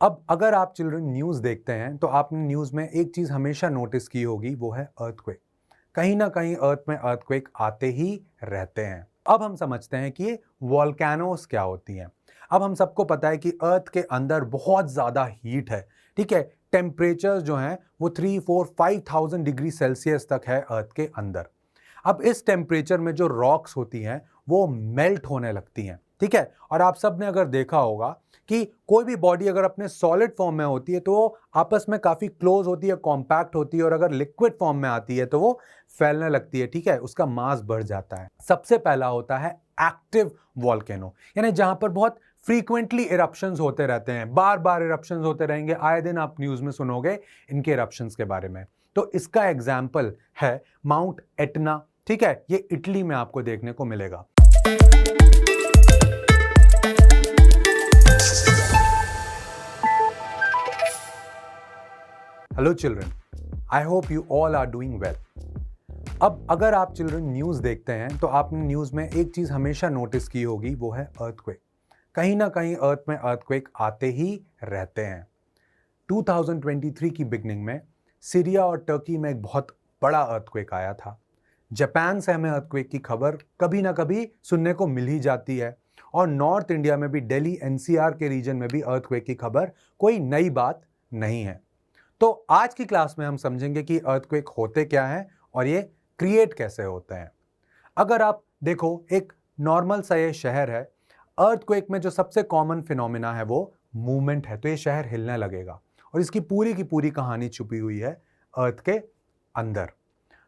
अब अगर आप चिल्ड्रन न्यूज़ देखते हैं तो आपने न्यूज़ में एक चीज़ हमेशा नोटिस की होगी, वो है अर्थक्वेक। कहीं ना कहीं अर्थ में अर्थक्वेक आते ही रहते हैं। अब हम समझते हैं कि ये वॉल्केनोस क्या होती हैं। अब हम सबको पता है कि अर्थ के अंदर बहुत ज़्यादा हीट है, ठीक है। टेम्परेचर जो हैं वो 3, 4, 5,000 डिग्री सेल्सियस तक है अर्थ के अंदर। अब इस टेम्परेचर में जो रॉक्स होती हैं वो मेल्ट होने लगती हैं, ठीक है। और आप सब ने अगर देखा होगा कि कोई भी बॉडी अगर अपने सॉलिड फॉर्म में होती है तो वो आपस में काफी क्लोज होती है, कॉम्पैक्ट होती है, और अगर लिक्विड फॉर्म में आती है तो वो फैलने लगती है, ठीक है, उसका मास बढ़ जाता है। सबसे पहला होता है एक्टिव वॉल्केनो, यानी जहां पर बहुत फ्रीक्वेंटली इरप्शंस होते रहते हैं, बार बार इरप्शंस होते रहेंगे, आए दिन आप न्यूज में सुनोगे इनके इरप्शंस के बारे में। तो इसका एग्जाम्पल है माउंट एटना, ठीक है, ये इटली में आपको देखने को मिलेगा। Hello children, I hope you all are doing well. अब अगर आप चिल्ड्रन न्यूज़ देखते हैं तो आपने न्यूज़ में एक चीज़ हमेशा नोटिस की होगी, वो है अर्थक्वेक। कहीं ना कहीं अर्थ में अर्थक्वेक आते ही रहते हैं। 2023 की बिगनिंग में सीरिया और टर्की में एक बहुत बड़ा अर्थक्वेक आया था। जापान से हमें अर्थक्वेक की खबर कभी ना कभी सुनने को मिल ही जाती है, और नॉर्थ इंडिया में भी दिल्ली एनसीआर के रीजन में भी अर्थक्वेक की खबर कोई नई बात नहीं है। तो आज की क्लास में हम समझेंगे कि अर्थक्वेक होते क्या हैं और ये क्रिएट कैसे होते हैं। अगर आप देखो, एक नॉर्मल सा ये शहर है, अर्थक्वेक में जो सबसे कॉमन फिनोमिना है वो मूवमेंट है। तो ये शहर हिलने लगेगा, और इसकी पूरी की पूरी कहानी छुपी हुई है अर्थ के अंदर।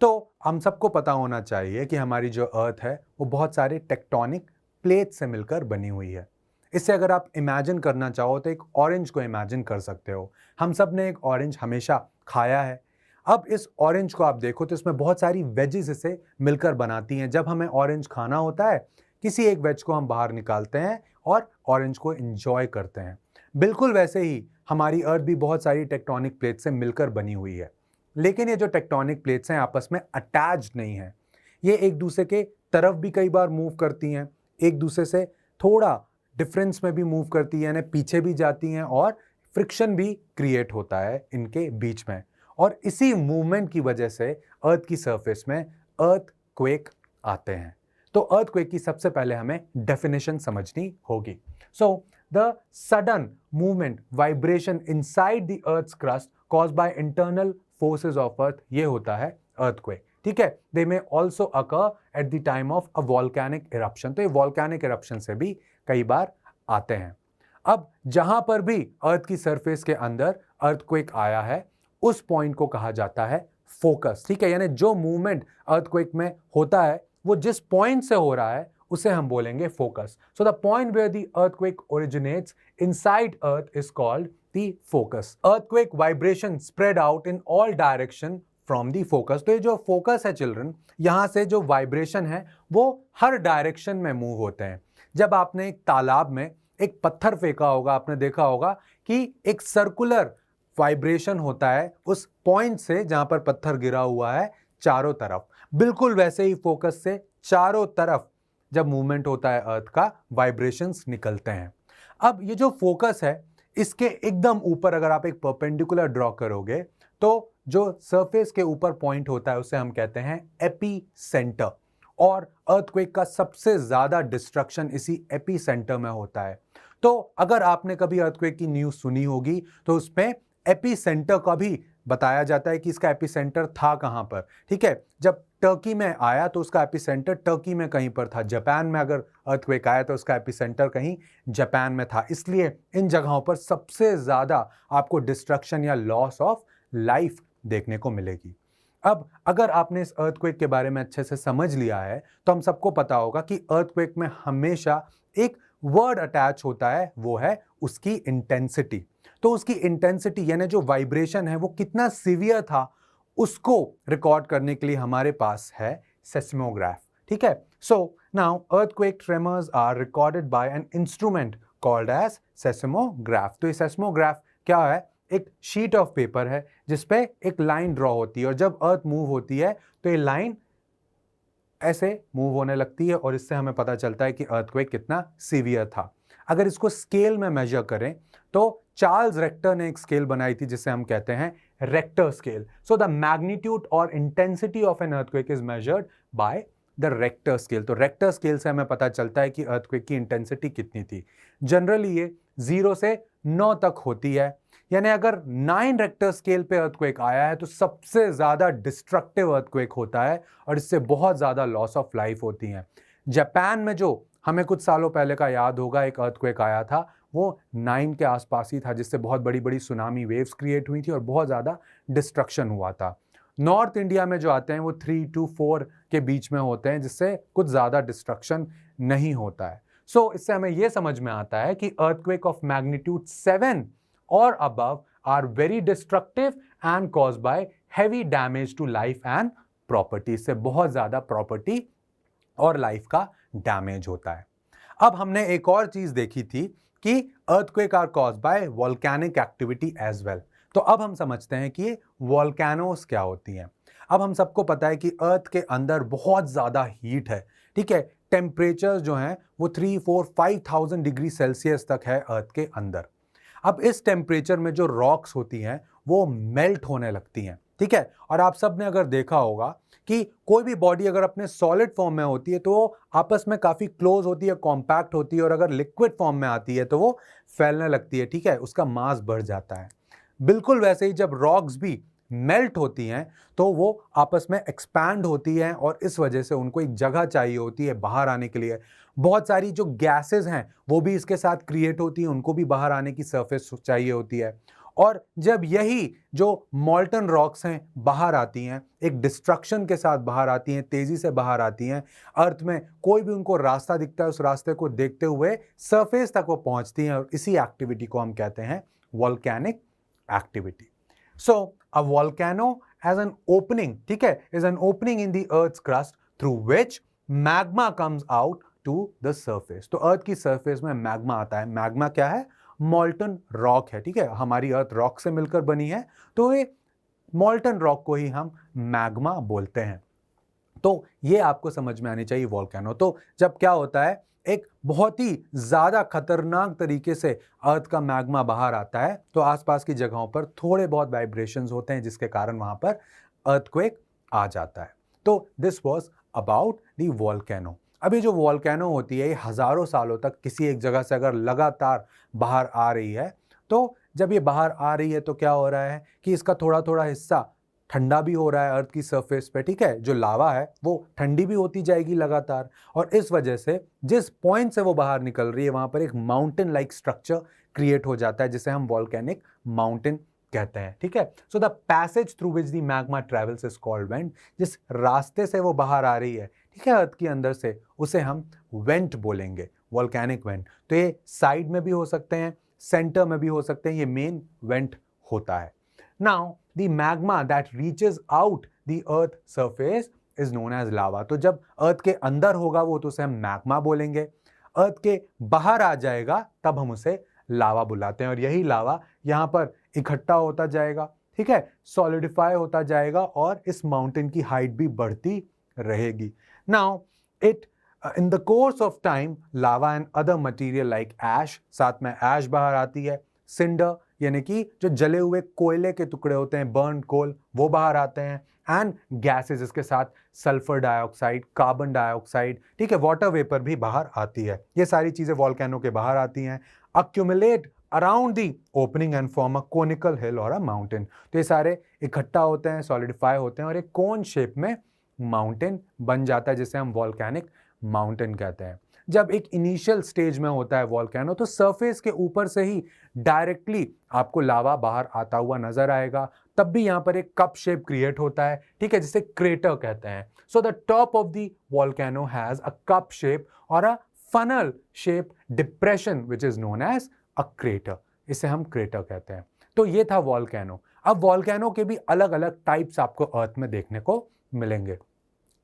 तो हम सबको पता होना चाहिए कि हमारी जो अर्थ है वो बहुत सारे टेक्टोनिक प्लेट से मिलकर बनी हुई है। इससे अगर आप इमेजिन करना चाहो तो एक ऑरेंज को इमेजिन कर सकते हो। हम सब ने एक ऑरेंज हमेशा खाया है। अब इस ऑरेंज को आप देखो तो इसमें बहुत सारी वेजेस इसे मिलकर बनाती हैं। जब हमें ऑरेंज खाना होता है, किसी एक वेज को हम बाहर निकालते हैं और ऑरेंज को एंजॉय करते हैं। बिल्कुल वैसे ही हमारी अर्थ भी बहुत सारी टेक्टोनिक प्लेट से मिलकर बनी हुई है। लेकिन ये जो टेक्टोनिक प्लेट्स हैं आपस में अटैच्ड नहीं है। ये एक दूसरे के तरफ भी कई बार मूव करती हैं, एक दूसरे से थोड़ा डिफरेंस में भी मूव करती है, यानी पीछे भी जाती हैं, और फ्रिक्शन भी क्रिएट होता है इनके बीच में। और इसी मूवमेंट की वजह से अर्थ की सरफेस में अर्थक्वेक आते हैं। तो अर्थक्वेक की सबसे पहले हमें डेफिनेशन समझनी होगी। So the sudden movement vibration inside the earth's crust caused by internal forces of earth, ये होता है अर्थक्वेक, ठीक है। They may also occur at the time of a volcanic eruption. तो ये वॉल्केनिक इरप्शन से भी कई बार आते हैं। अब जहां पर भी अर्थ की सरफेस के अंदर अर्थक्वेक आया है, उस पॉइंट को कहा जाता है फोकस, ठीक है। यानी जो मूवमेंट अर्थक्वेक में होता है वो जिस पॉइंट से हो रहा है उसे हम बोलेंगे focus. So the point where the earthquake originates inside earth is called the focus. Earthquake vibration spread out in all direction from the focus. तो ये जो फोकस है चिल्ड्रन, यहां से जो वाइब्रेशन है वो हर डायरेक्शन में मूव होते हैं। जब आपने एक तालाब में एक पत्थर फेंका होगा, आपने देखा होगा कि एक सर्कुलर वाइब्रेशन होता है उस पॉइंट से जहां पर पत्थर गिरा हुआ है चारों तरफ। बिल्कुल वैसे ही फोकस से चारों तरफ जब मूवमेंट होता है अर्थ का, वाइब्रेशंस निकलते हैं। अब ये जो फोकस है, इसके एकदम ऊपर अगर आप एक परपेंडिकुलर ड्रॉ करोगे तो जो सरफेस के ऊपर पॉइंट होता है उसे हम कहते हैं एपी सेंटर। और अर्थक्वेक का सबसे ज्यादा डिस्ट्रक्शन इसी एपी सेंटर में होता है। तो अगर आपने कभी अर्थक्वेक की न्यूज सुनी होगी तो उसमें एपी सेंटर का भी बताया जाता है कि इसका एपी सेंटर था कहां पर, ठीक है। जब टर्की में आया तो उसका एपी सेंटर टर्की में कहीं पर था। जापान में अगर अर्थक्वेक आया तो उसका एपी सेंटर कहीं जापान में था। इसलिए इन जगहों पर सबसे ज्यादा आपको डिस्ट्रक्शन या लॉस ऑफ लाइफ देखने को मिलेगी। अब अगर आपने इस अर्थक्वेक के बारे में अच्छे से समझ लिया है तो हम सबको पता होगा कि अर्थक्वेक में हमेशा एक वर्ड अटैच होता है, वो है उसकी इंटेंसिटी। तो उसकी इंटेंसिटी यानी जो वाइब्रेशन है वो कितना सीवियर था, उसको रिकॉर्ड करने के लिए हमारे पास है सेस्मोग्राफ, ठीक है। So now earthquake tremors are recorded by an instrument called as seismograph. तो ये सेस्मोग्राफ क्या है? एक शीट ऑफ पेपर है जिसपे एक लाइन ड्रॉ होती है, और जब अर्थ मूव होती है तो ये लाइन ऐसे मूव होने लगती है, और इससे हमें पता चलता है कि अर्थक्वेक कितना सीवियर था। अगर इसको स्केल में मेजर करें तो चार्ल्स रेक्टर ने एक स्केल बनाई थी जिसे हम कहते हैं Richter scale. So the magnitude और intensity of an earthquake is measured by the Richter scale. तो रेक्टर स्केल से हमें पता चलता है कि अर्थक्वेक की इंटेंसिटी कितनी थी. जनरली ये 0 से 9 तक होती है. यानी अगर 9 रेक्टर स्केल पे अर्थक्वेक आया है तो सबसे ज्यादा डिस्ट्रक्टिव अर्थक्वेक होता है और इससे बहुत ज्यादा लॉस ऑफ लाइफ होती है. जापान में जो हमें कुछ सालों पहले का याद होगा एक अर्थक्वेक आया था, वो 9 के आसपास ही था, जिससे बहुत बड़ी बड़ी सुनामी वेव्स क्रिएट हुई थी और बहुत ज़्यादा डिस्ट्रक्शन हुआ था. नॉर्थ इंडिया में जो आते हैं वो 3 to 4 के बीच में होते हैं, जिससे कुछ ज़्यादा डिस्ट्रक्शन नहीं होता है. सो इससे हमें यह समझ में आता है कि अर्थक्वेक ऑफ मैग्नीट्यूड 7 और above are very destructive and cause by heavy damage to life and property. से बहुत ज़्यादा प्रॉपर्टी और लाइफ का डैमेज होता है. अब हमने एक और चीज देखी थी कि earthquake are caused by volcanic activity as well. तो अब हम समझते हैं कि वोल्केनोस क्या होती हैं. अब हम सबको पता है कि अर्थ के अंदर बहुत ज्यादा हीट है. ठीक है, टेम्परेचर जो हैं वो 3, 4, 5,000 डिग्री सेल्सियस तक है अर्थ के अंदर. अब इस टेम्परेचर में जो रॉक्स होती हैं वो मेल्ट होने लगती हैं. ठीक है, और आप सब ने अगर देखा होगा कि कोई भी बॉडी अगर अपने सॉलिड फॉर्म में होती है तो वो आपस में काफी क्लोज होती है, कॉम्पैक्ट होती है, और अगर लिक्विड फॉर्म में आती है तो वो फैलने लगती है. ठीक है, उसका मास बढ़ जाता है. बिल्कुल वैसे ही जब रॉक्स भी मेल्ट होती हैं तो वो आपस में एक्सपैंड होती हैं और इस वजह से उनको एक जगह चाहिए होती है बाहर आने के लिए. बहुत सारी जो गैसेस हैं वो भी इसके साथ क्रिएट होती हैं, उनको भी बाहर आने की सरफेस चाहिए होती है. और जब यही जो मॉल्टन रॉक्स हैं बाहर आती हैं, एक डिस्ट्रक्शन के साथ बाहर आती हैं, तेजी से बाहर आती हैं, अर्थ में कोई भी उनको रास्ता दिखता है उस रास्ते को देखते हुए सरफेस तक वो पहुंचती हैं, और इसी एक्टिविटी को हम कहते हैं volcanic activity. So a volcano has an opening, ठीक है, is an opening in the earth's crust through which magma comes out to the surface. तो अर्थ की सरफेस में मैग्मा आता है. मैग्मा क्या है? मॉल्टन रॉक है. ठीक है, हमारी अर्थ रॉक से मिलकर बनी है, तो ये मॉल्टन रॉक को ही हम मैग्मा बोलते हैं. तो ये आपको समझ में आनी चाहिए वोल्केनो. तो जब क्या होता है, एक बहुत ही ज्यादा खतरनाक तरीके से अर्थ का मैग्मा बाहर आता है तो आसपास की जगहों पर थोड़े बहुत वाइब्रेशंस होते हैं जिसके कारण वहां पर अर्थक्वेक आ जाता है. तो this was about the volcano. अभी जो वोल्केनो होती है ये हजारों सालों तक किसी एक जगह से अगर लगातार बाहर आ रही है, तो जब ये बाहर आ रही है तो क्या हो रहा है कि इसका थोड़ा थोड़ा हिस्सा ठंडा भी हो रहा है अर्थ की सरफेस पे. ठीक है, जो लावा है वो ठंडी भी होती जाएगी लगातार, और इस वजह से जिस पॉइंट से वो बाहर निकल रही है वहां पर एक माउंटेन लाइक स्ट्रक्चर क्रिएट हो जाता है जिसे हम वोल्केनिक माउंटेन कहते हैं. ठीक है, so the passage through which the magma travels is called went. जिस रास्ते से वो बाहर आ रही है, ठीक है, अर्थ के अंदर से, उसे हम वेंट बोलेंगे, वोल्केनिक वेंट. तो ये साइड में भी हो सकते हैं, सेंटर में भी हो सकते हैं, ये मेन वेंट होता है. Now the magma that reaches out the earth surface is known as lava. तो जब अर्थ के अंदर होगा वो तो उसे हम मैग्मा बोलेंगे, अर्थ के बाहर आ जाएगा तब हम उसे लावा बुलाते हैं. और यही लावा यहाँ पर इकट्ठा होता जाएगा, ठीक है, सॉलिडिफाई होता जाएगा और इस माउंटेन की हाइट भी बढ़ती रहेगी. Now it in the course of time lava and other material like ash, साथ में ऐश बाहर आती है, सिंडर यानी कि जो जले हुए कोयले के टुकड़े होते हैं, बर्न कोल, वो बाहर आते हैं, एंड गैसेस, इसके साथ सल्फर डाइऑक्साइड, कार्बन डाइऑक्साइड, ठीक है, वाटर वेपर भी बाहर आती है. ये सारी चीजें वोल्केनो के बाहर आती हैं, accumulate around the opening and form a conical hill और अ माउंटेन. तो ये सारे इकट्ठा होते हैं, सॉलिडिफाई होते हैं और एक कोन शेप में माउंटेन बन जाता है जिसे हम वोल्केनिक माउंटेन कहते हैं. जब एक इनिशियल स्टेज में होता है वोल्केनो तो सरफेस के ऊपर से ही डायरेक्टली आपको लावा बाहर आता हुआ नजर आएगा. तब भी यहाँ पर एक कप शेप क्रिएट होता है, ठीक है, जिसे क्रेटर कहते हैं. So the top of the volcano has a cup shape और a funnel shape depression which is known as a crater. इसे हम क्रेटर कहते हैं. तो ये था वोल्केनो. अब वोल्केनो के भी अलग अलग टाइप्स आपको अर्थ में देखने को मिलेंगे.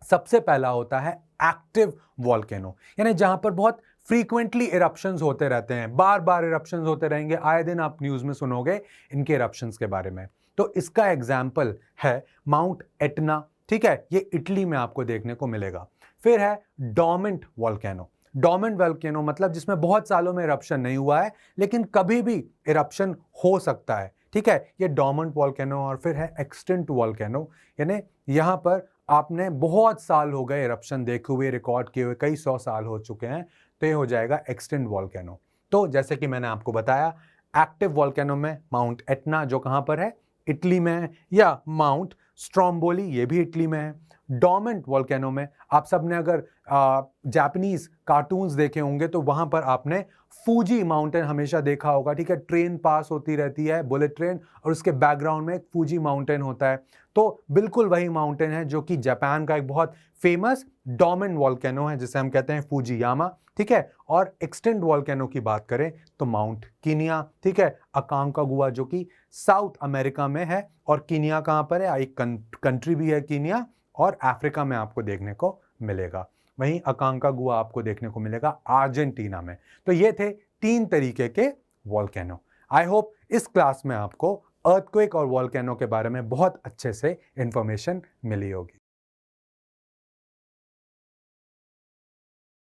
सबसे पहला होता है एक्टिव वोल्केनो, यानी जहां पर बहुत फ्रीक्वेंटली इरप्शंस होते रहते हैं, बार बार इरप्शंस होते रहेंगे, आए दिन आप न्यूज में सुनोगे इनके इरप्शंस के बारे में. तो इसका एग्जाम्पल है माउंट एटना, ठीक है, ये इटली में आपको देखने को मिलेगा. फिर है डोर्मेंट वोल्केनो, डोर्मेंट वोल्केनो मतलब जिसमें बहुत सालों में इरप्शन नहीं हुआ है लेकिन कभी भी इरप्शन हो सकता है, ठीक है। ये डोर्मेंट वोल्केनो। और फिर है एक्सटिंक्ट वोल्केनो, यानी यहाँ पर आपने बहुत साल हो गए इरप्शन देखे हुए, रिकॉर्ड किए हुए, कई 100 साल हो चुके हैं, तो ये हो जाएगा एक्सटिंक्ट वोल्केनो। तो जैसे कि मैंने आपको बताया, एक्टिव वोल्केनो में माउंट एटना जो कहाँ पर है, इटली में है, या माउंट स्ट्रोम्बोली ये भी इटली में है। डोर्मेंट वोल्केनो में आप सबने अगर जापानीज कार्टून्स देखे होंगे तो वहां पर आपने फूजी माउंटेन हमेशा देखा होगा, ठीक है। ट्रेन पास होती रहती है, बुलेट ट्रेन, और उसके बैकग्राउंड में एक फूजी माउंटेन होता है। तो बिल्कुल वही माउंटेन है जो कि जापान का एक बहुत फेमस डोर्मेंट वोल्केनो है, जिसे हम कहते हैं फूजियामा, ठीक है। और एक्सटिंक्ट वोल्केनो की बात करें तो माउंट कीनिया, ठीक है, अकांकागुआ, जो कि साउथ अमेरिका में है। और कीनिया कहां पर है, एक कंट्री भी है कीनिया, और अफ्रीका में आपको देखने को मिलेगा। वहीं अकांकागुआ आपको देखने को मिलेगा अर्जेंटीना में। तो ये थे 3 तरीके के वोल्केनो। आई होप इस क्लास में आपको अर्थक्वेक और वोल्केनो के बारे में बहुत अच्छे से इंफॉर्मेशन मिली होगी।